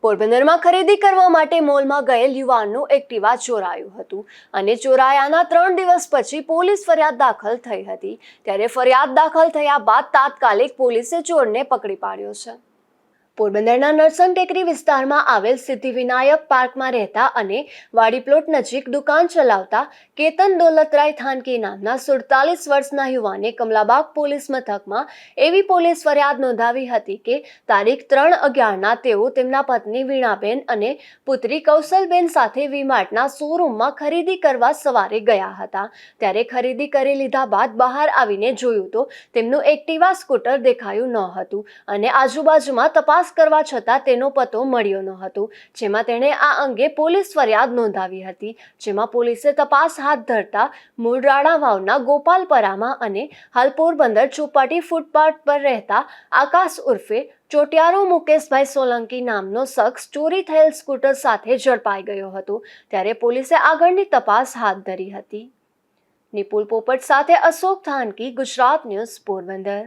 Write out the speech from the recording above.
પોરબંદરમાં ખરીદી કરવા માટે મોલમાં ગયેલ યુવાનનું એક્ટિવા ચોરાયું હતું અને ચોરાયાના 3 દિવસ પછી પોલીસ ફરિયાદ દાખલ થઈ હતી। ત્યારે ફરિયાદ દાખલ થયા બાદ તાત્કાલિક પોલીસે ચોરને પકડી પાડ્યો છે। પોરબંદરના નરસંગ ટેકરી વિસ્તારમાં આવેલ સિદ્ધિવિનાયક પાર્કમાં રહેતા અને વાડી પ્લોટ નજીક દુકાન ચલાવતા કેતન દોલતરાય થાનકી નામના 47 વર્ષના યુવાને કમલાબાગ પોલીસ મથકમાં એવી પોલીસ ફરિયાદ નોંધાવી હતી કે તારીખ 3/11ના તેઓ તેમના પત્ની વીણાબેન અને પુત્રી કૌશલબેન સાથે વીમાર્ટના શોરૂમમાં ખરીદી કરવા સવારે ગયા હતા। ત્યારે ખરીદી કરી લીધા બાદ બહાર આવીને જોયું તો તેમનું એક્ટિવા સ્કૂટર દેખાયું ન હતું અને આજુબાજુમાં તપાસ કરવા છતાં તેનો પતો મળ્યો ન હતો, જેમાં તેણે આ અંગે પોલીસ ફરિયાદ નોંધાવી હતી। જેમાં પોલીસે તપાસ હાથ ધરતા મૂળ રાણા વાવના ગોપાલપરામાં અને હાલ પોરબંદર ચોપાટી ફૂટપાથ પર રહેતા આકાશ ઉર્ફે ચોટિયારો મુકેશભાઈ સોલંકી નામનો શખ્સ ચોરી થયેલ સ્કૂટર સાથે ઝડપાઈ ગયો હતો। ત્યારે પોલીસે આગળની તપાસ હાથ ધરી હતી। નિપુલ પોપટ સાથે અશોક થાનકી, ગુજરાત ન્યૂઝ, પોરબંદર।